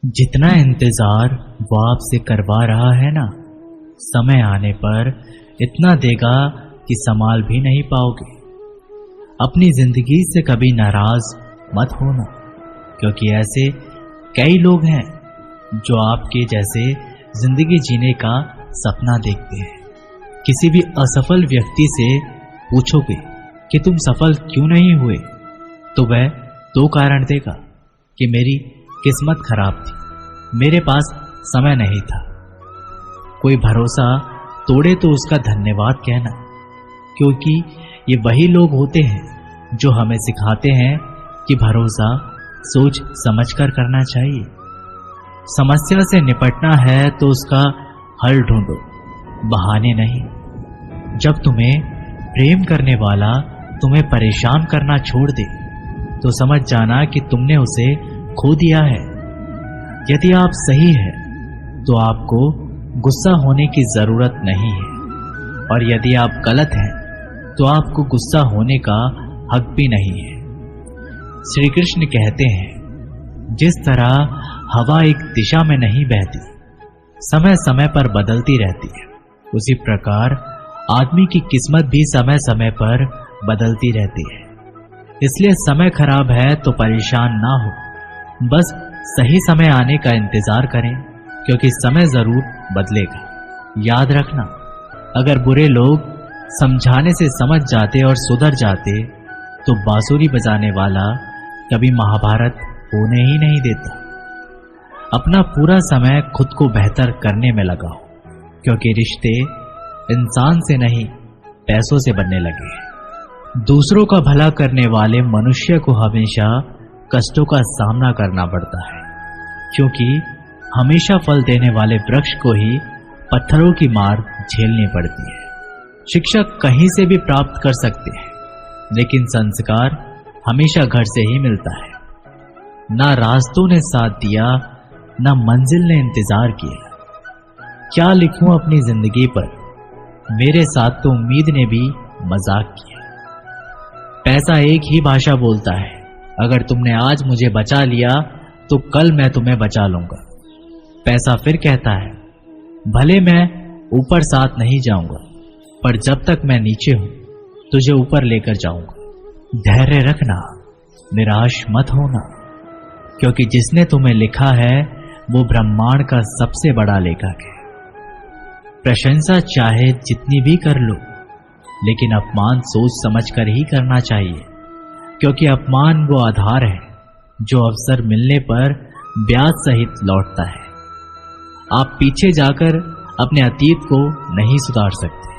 जितना इंतजार वो आपसे करवा रहा है ना, समय आने पर इतना देगा कि संभाल भी नहीं पाओगे। अपनी जिंदगी से कभी नाराज मत होना, क्योंकि ऐसे कई लोग हैं जो आपके जैसे जिंदगी जीने का सपना देखते हैं। किसी भी असफल व्यक्ति से पूछोगे कि तुम सफल क्यों नहीं हुए, तो वह दो कारण देगा कि मेरी किस्मत खराब थी, मेरे पास समय नहीं था। कोई भरोसा तोड़े तो उसका धन्यवाद कहना, क्योंकि ये वही लोग होते हैं जो हमें सिखाते हैं कि भरोसा सोच समझकर करना चाहिए। समस्या से निपटना है तो उसका हल ढूंढो, बहाने नहीं। जब तुम्हें प्रेम करने वाला तुम्हें परेशान करना छोड़ दे, तो समझ जाना कि तुमने उसे खो दिया है। यदि आप सही है तो आपको गुस्सा होने की जरूरत नहीं है, और यदि आप गलत हैं तो आपको गुस्सा होने का हक भी नहीं है। श्री कृष्ण कहते हैं, जिस तरह हवा एक दिशा में नहीं बहती, समय समय पर बदलती रहती है, उसी प्रकार आदमी की किस्मत भी समय समय पर बदलती रहती है। इसलिए समय खराब है तो परेशान ना हो, बस सही समय आने का इंतजार करें, क्योंकि समय जरूर बदलेगा। याद रखना, अगर बुरे लोग समझाने से समझ जाते और सुधर जाते तो बांसुरी बजाने वाला कभी महाभारत होने ही नहीं देता। अपना पूरा समय खुद को बेहतर करने में लगाओ, क्योंकि रिश्ते इंसान से नहीं पैसों से बनने लगे हैं। दूसरों का भला करने वाले मनुष्य को हमेशा कष्टों का सामना करना पड़ता है, क्योंकि हमेशा फल देने वाले वृक्ष को ही पत्थरों की मार झेलनी पड़ती है। शिक्षा कहीं से भी प्राप्त कर सकते हैं, लेकिन संस्कार हमेशा घर से ही मिलता है। ना रास्तों ने साथ दिया, ना मंजिल ने इंतजार किया। क्या लिखूं अपनी जिंदगी पर, मेरे साथ तो उम्मीद ने भी मजाक किया। पैसा एक ही भाषा बोलता है, अगर तुमने आज मुझे बचा लिया तो कल मैं तुम्हें बचा लूंगा। पैसा फिर कहता है, भले मैं ऊपर साथ नहीं जाऊंगा, पर जब तक मैं नीचे हूं तुझे ऊपर लेकर जाऊंगा। धैर्य रखना, निराश मत होना, क्योंकि जिसने तुम्हें लिखा है वो ब्रह्मांड का सबसे बड़ा लेखक है। प्रशंसा चाहे जितनी भी कर लो, लेकिन अपमान सोच समझकर ही करना चाहिए, क्योंकि अपमान वो आधार है जो अवसर मिलने पर ब्याज सहित लौटता है। आप पीछे जाकर अपने अतीत को नहीं सुधार सकते,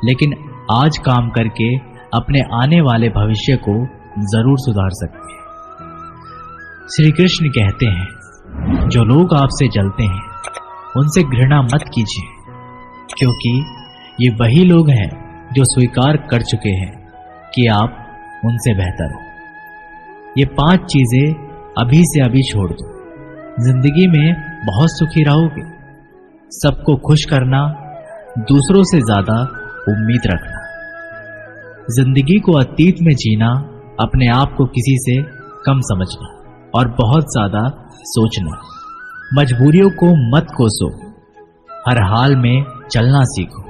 लेकिन आज काम करके अपने आने वाले भविष्य को जरूर सुधार सकते हैं। श्री कृष्ण कहते हैं, जो लोग आपसे जलते हैं उनसे घृणा मत कीजिए, क्योंकि ये वही लोग हैं जो स्वीकार कर चुके हैं कि आप उनसे बेहतर हो। ये 5 चीजें अभी से अभी छोड़ दो, जिंदगी में बहुत सुखी रहोगे। सबको खुश करना, दूसरों से ज्यादा उम्मीद रखना, जिंदगी को अतीत में जीना, अपने आप को किसी से कम समझना और बहुत ज्यादा सोचना। मजबूरियों को मत कोसो, हर हाल में चलना सीखो।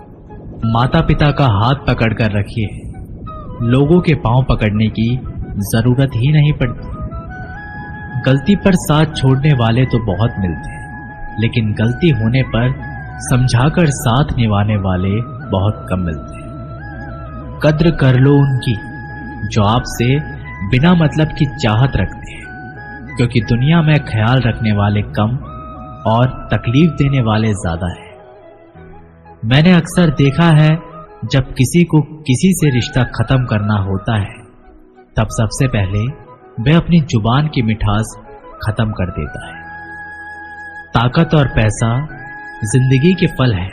माता पिता का हाथ पकड़कर रखिए, लोगों के पांव पकड़ने की जरूरत ही नहीं पड़ती। गलती पर साथ छोड़ने वाले तो बहुत मिलते हैं, लेकिन गलती होने पर समझाकर साथ निभाने वाले बहुत कम मिलते हैं। कद्र कर लो उनकी जो आपसे बिना मतलब की चाहत रखते हैं, क्योंकि दुनिया में ख्याल रखने वाले कम और तकलीफ देने वाले ज्यादा है। मैंने अक्सर देखा है, जब किसी को किसी से रिश्ता खत्म करना होता है, तब सबसे पहले वह अपनी जुबान की मिठास खत्म कर देता है। ताकत और पैसा जिंदगी के फल है,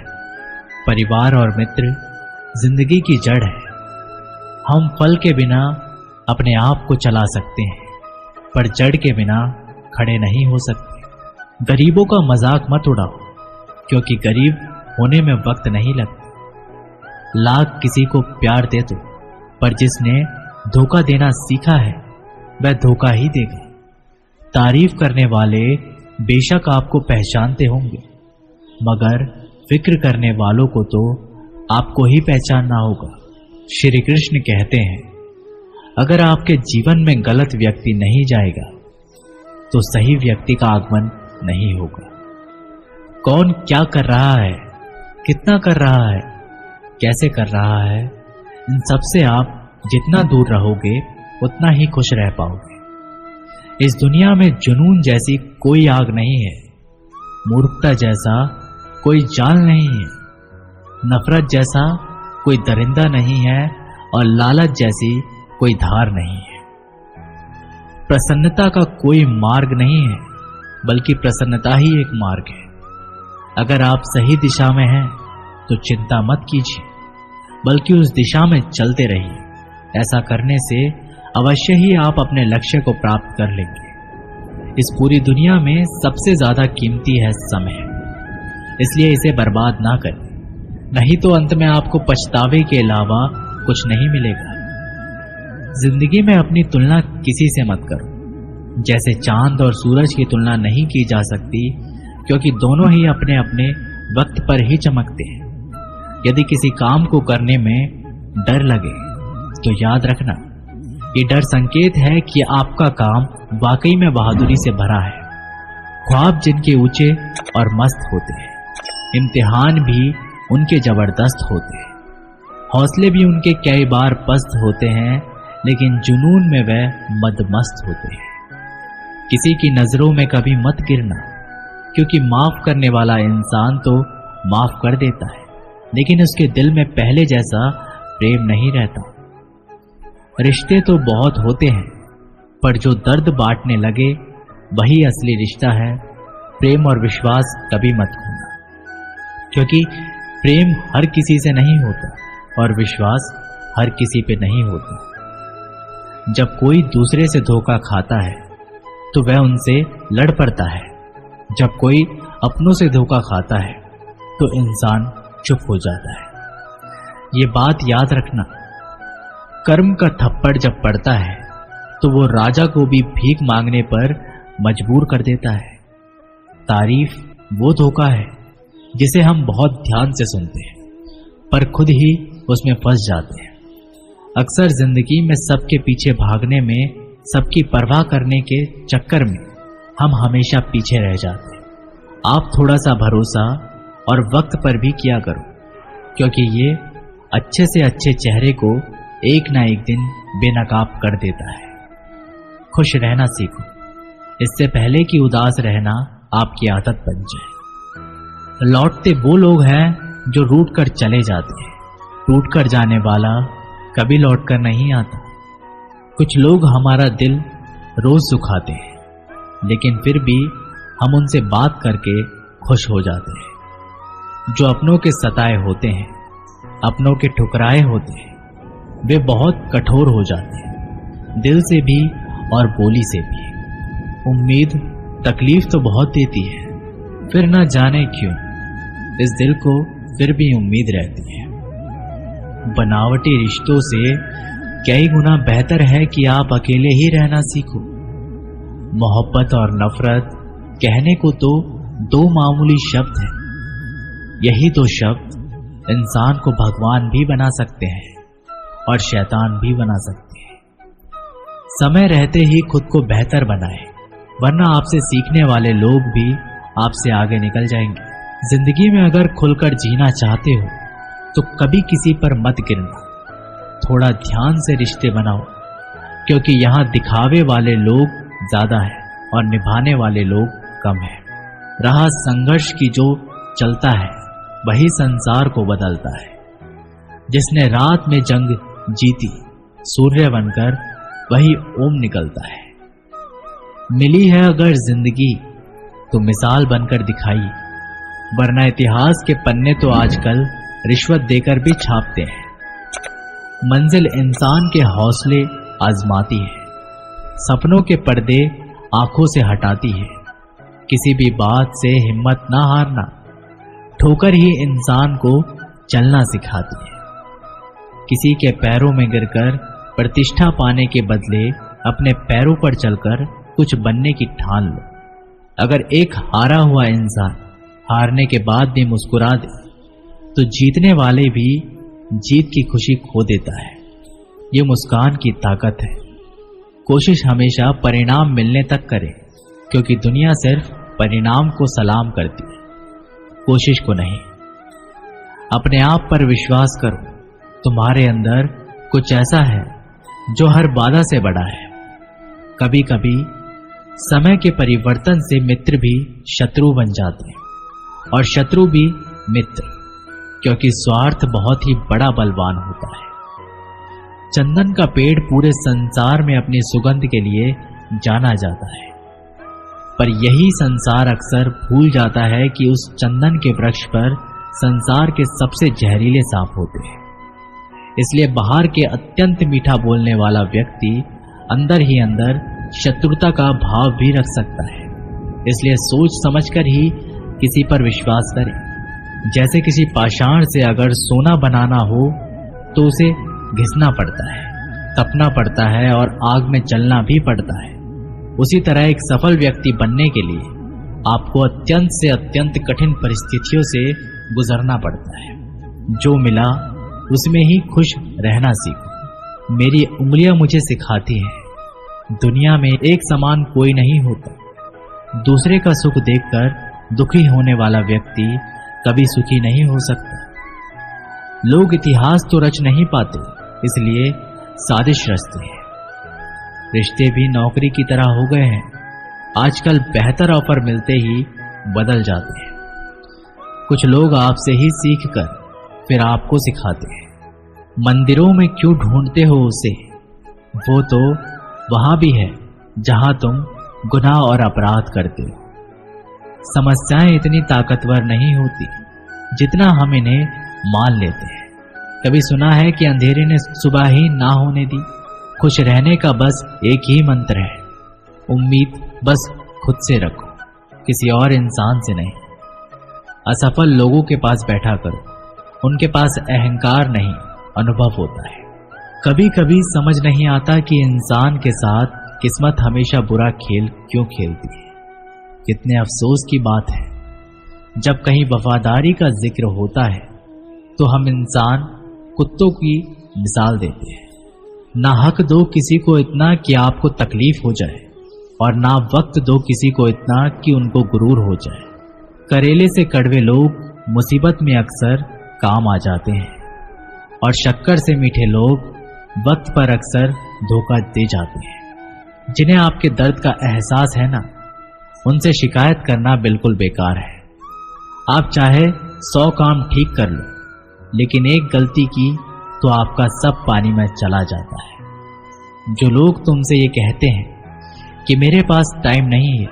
परिवार और मित्र जिंदगी की जड़ है। हम फल के बिना अपने आप को चला सकते हैं, पर जड़ के बिना खड़े नहीं हो सकते। गरीबों का मजाक मत उड़ाओ, क्योंकि गरीब होने में वक्त नहीं लगता। लाख किसी को प्यार दे दो, पर जिसने धोखा देना सीखा है वह धोखा ही देगा। तारीफ करने वाले बेशक आपको पहचानते होंगे, मगर फिक्र करने वालों को तो आपको ही पहचानना होगा। श्री कृष्ण कहते हैं, अगर आपके जीवन में गलत व्यक्ति नहीं जाएगा तो सही व्यक्ति का आगमन नहीं होगा। कौन क्या कर रहा है, कितना कर रहा है, कैसे कर रहा है, इन सब से आप जितना दूर रहोगे उतना ही खुश रह पाओगे। इस दुनिया में जुनून जैसी कोई आग नहीं है, मूर्खता जैसा कोई जाल नहीं है, नफरत जैसा कोई दरिंदा नहीं है और लालच जैसी कोई धार नहीं है। प्रसन्नता का कोई मार्ग नहीं है, बल्कि प्रसन्नता ही एक मार्ग है। अगर आप सही दिशा में हैं तो चिंता मत कीजिए, बल्कि उस दिशा में चलते रहिए। ऐसा करने से अवश्य ही आप अपने लक्ष्य को प्राप्त कर लेंगे। इस पूरी दुनिया में सबसे ज्यादा कीमती है समय, इसलिए इसे बर्बाद ना करें, नहीं तो अंत में आपको पछतावे के अलावा कुछ नहीं मिलेगा। जिंदगी में अपनी तुलना किसी से मत करो। जैसे चांद और सूरज की तुलना नहीं की जा सकती, क्योंकि दोनों ही अपने अपने वक्त पर ही चमकते हैं। यदि किसी काम को करने में डर लगे तो याद रखना, ये डर संकेत है कि आपका काम वाकई में बहादुरी से भरा है। ख्वाब जिनके ऊंचे और मस्त होते हैं, इम्तिहान भी उनके जबरदस्त होते हैं, हौसले भी उनके कई बार पस्त होते हैं, लेकिन जुनून में वह मदमस्त होते हैं। किसी की नजरों में कभी मत गिरना, क्योंकि माफ करने वाला इंसान तो माफ कर देता है, लेकिन उसके दिल में पहले जैसा प्रेम नहीं रहता। रिश्ते तो बहुत होते हैं, पर जो दर्द बांटने लगे वही असली रिश्ता है। प्रेम और विश्वास कभी मत खोना, क्योंकि प्रेम हर किसी से नहीं होता और विश्वास हर किसी पे नहीं होता। जब कोई दूसरे से धोखा खाता है तो वह उनसे लड़ पड़ता है, जब कोई अपनों से धोखा खाता है तो इंसान चुप हो जाता है। ये बात याद रखना, कर्म का थप्पड़ जब पड़ता है तो वो राजा को भी भीख मांगने पर मजबूर कर देता है। तारीफ वो धोखा है जिसे हम बहुत ध्यान से सुनते हैं, पर खुद ही उसमें फंस जाते हैं। अक्सर जिंदगी में सबके पीछे भागने में, सबकी परवाह करने के चक्कर में हम हमेशा पीछे रह जाते हैं। आप थोड़ा सा भरोसा और वक्त पर भी किया करो, क्योंकि ये अच्छे से अच्छे चेहरे को एक ना एक दिन बेनकाब कर देता है। खुश रहना सीखो, इससे पहले कि उदास रहना आपकी आदत बन जाए। लौटते वो लोग हैं जो रूठ कर चले जाते हैं, टूट कर जाने वाला कभी लौट कर नहीं आता। कुछ लोग हमारा दिल रोज सुखाते हैं, लेकिन फिर भी हम उनसे बात करके खुश हो जाते हैं। जो अपनों के सताए होते हैं, अपनों के ठुकराए होते हैं, वे बहुत कठोर हो जाते हैं, दिल से भी और बोली से भी। उम्मीद तकलीफ तो बहुत देती है, फिर ना जाने क्यों इस दिल को फिर भी उम्मीद रहती है। बनावटी रिश्तों से कई गुना बेहतर है कि आप अकेले ही रहना सीखो। मोहब्बत और नफरत कहने को तो दो मामूली शब्द हैं, यही दो शब्द इंसान को भगवान भी बना सकते हैं और शैतान भी बना सकते हैं। समय रहते ही खुद को बेहतर बनाएं, वरना आपसे सीखने वाले लोग भी आपसे आगे निकल जाएंगे। जिंदगी में अगर खुलकर जीना चाहते हो तो कभी किसी पर मत गिरना, थोड़ा ध्यान से रिश्ते बनाओ, क्योंकि यहाँ दिखावे वाले लोग ज्यादा हैं और निभाने वाले लोग कम हैं। रहा संघर्ष की जो चलता है वही संसार को बदलता है। जिसने रात में जंग जीती, सूर्य बनकर वही ओम निकलता है। मिली है अगर जिंदगी तो मिसाल बनकर दिखाई, वरना इतिहास के पन्ने तो आजकल रिश्वत देकर भी छापते हैं। मंजिल इंसान के हौसले आजमाती है, सपनों के पर्दे आंखों से हटाती है। किसी भी बात से हिम्मत ना हारना, ठोकर ही इंसान को चलना सिखाती है। किसी के पैरों में गिरकर प्रतिष्ठा पाने के बदले अपने पैरों पर चलकर कुछ बनने की ठान लो। अगर एक हारा हुआ इंसान हारने के बाद भी मुस्कुरा दे तो जीतने वाले भी जीत की खुशी खो देता है। ये मुस्कान की ताकत है। कोशिश हमेशा परिणाम मिलने तक करें, क्योंकि दुनिया सिर्फ परिणाम को सलाम करती है, कोशिश को नहीं। अपने आप पर विश्वास करो, तुम्हारे अंदर कुछ ऐसा है जो हर बाधा से बड़ा है। कभी कभी समय के परिवर्तन से मित्र भी शत्रु बन जाते हैं और शत्रु भी मित्र, क्योंकि स्वार्थ बहुत ही बड़ा बलवान होता है। चंदन का पेड़ पूरे संसार में अपनी सुगंध के लिए जाना जाता है, पर यही संसार अक्सर भूल जाता है कि उस चंदन के वृक्ष पर संसार के सबसे जहरीले सांप होते हैं। इसलिए बाहर के अत्यंत मीठा बोलने वाला व्यक्ति अंदर ही अंदर शत्रुता का भाव भी रख सकता है। इसलिए सोच समझकर ही किसी पर विश्वास करें। जैसे किसी पाषाण से अगर सोना बनाना हो तो उसे घिसना पड़ता है, तपना पड़ता है और आग में जलना भी पड़ता है। उसी तरह एक सफल व्यक्ति बनने के लिए आपको अत्यंत से अत्यंत कठिन परिस्थितियों से गुजरना पड़ता है। जो मिला उसमें ही खुश रहना सीखो। मेरी उंगलियां मुझे सिखाती हैं, दुनिया में एक समान कोई नहीं होता। दूसरे का सुख देखकर दुखी होने वाला व्यक्ति कभी सुखी नहीं हो सकता। लोग इतिहास तो रच नहीं पाते, इसलिए साजिश रचते हैं। रिश्ते भी नौकरी की तरह हो गए हैं, आजकल बेहतर ऑफर मिलते ही बदल जाते हैं। कुछ लोग आपसे ही सीखकर फिर आपको सिखाते हैं। मंदिरों में क्यों ढूंढते हो उसे? वो तो वहां भी है जहां तुम गुनाह और अपराध करते हो। समस्याएं इतनी ताकतवर नहीं होती जितना हम इन्हें मान लेते हैं। कभी सुना है कि अंधेरे ने सुबह ही ना होने दी। खुश रहने का बस एक ही मंत्र है, उम्मीद बस खुद से रखो, किसी और इंसान से नहीं। असफल लोगों के पास बैठा करो, उनके पास अहंकार नहीं अनुभव होता है। कभी कभी समझ नहीं आता कि इंसान के साथ किस्मत हमेशा बुरा खेल क्यों खेलती है। कितने अफसोस की बात है, जब कहीं वफादारी का जिक्र होता है तो हम इंसान कुत्तों की मिसाल देते हैं। ना हक दो किसी को इतना कि आपको तकलीफ हो जाए, और ना वक्त दो किसी को इतना कि उनको गुरूर हो जाए। करेले से कड़वे लोग मुसीबत में अक्सर काम आ जाते हैं, और शक्कर से मीठे लोग वक्त पर अक्सर धोखा दे जाते हैं। जिन्हें आपके दर्द का एहसास है ना, उनसे शिकायत करना बिल्कुल बेकार है। आप चाहे 100 काम ठीक कर लो, लेकिन एक गलती की तो आपका सब पानी में चला जाता है। जो लोग तुमसे ये कहते हैं कि मेरे पास टाइम नहीं है,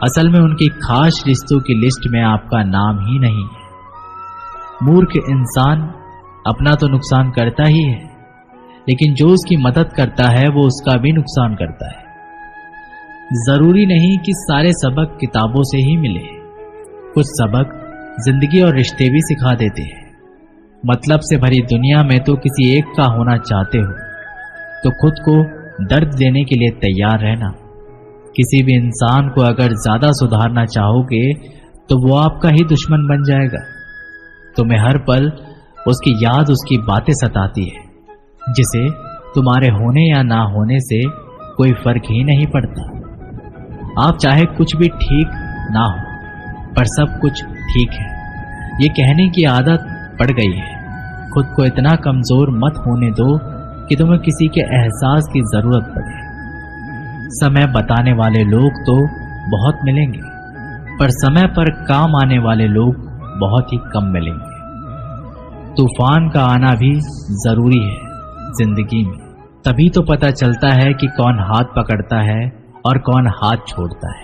असल में उनकी खास रिश्तों की लिस्ट में आपका नाम ही नहीं है। मूर्ख इंसान अपना तो नुकसान करता ही है, लेकिन जो उसकी मदद करता है वो उसका भी नुकसान करता है। जरूरी नहीं कि सारे सबक किताबों से ही मिले, कुछ सबक जिंदगी और रिश्ते भी सिखा देते हैं। मतलब से भरी दुनिया में तो किसी एक का होना चाहते हो तो खुद को दर्द देने के लिए तैयार रहना। किसी भी इंसान को अगर ज्यादा सुधारना चाहोगे तो वो आपका ही दुश्मन बन जाएगा। तुम्हें हर पल उसकी याद, उसकी बातें सताती है, जिसे तुम्हारे होने या ना होने से कोई फर्क ही नहीं पड़ता। आप चाहे कुछ भी ठीक ना हो, पर सब कुछ ठीक है, ये कहने की आदत पड़ गई है। खुद को इतना कमजोर मत होने दो कि तुम्हें किसी के एहसास की जरूरत पड़े। समय बताने वाले लोग तो बहुत मिलेंगे, पर समय पर काम आने वाले लोग बहुत ही कम मिलेंगे। तूफान का आना भी जरूरी है जिंदगी में, तभी तो पता चलता है कि कौन हाथ पकड़ता है और कौन हाथ छोड़ता है।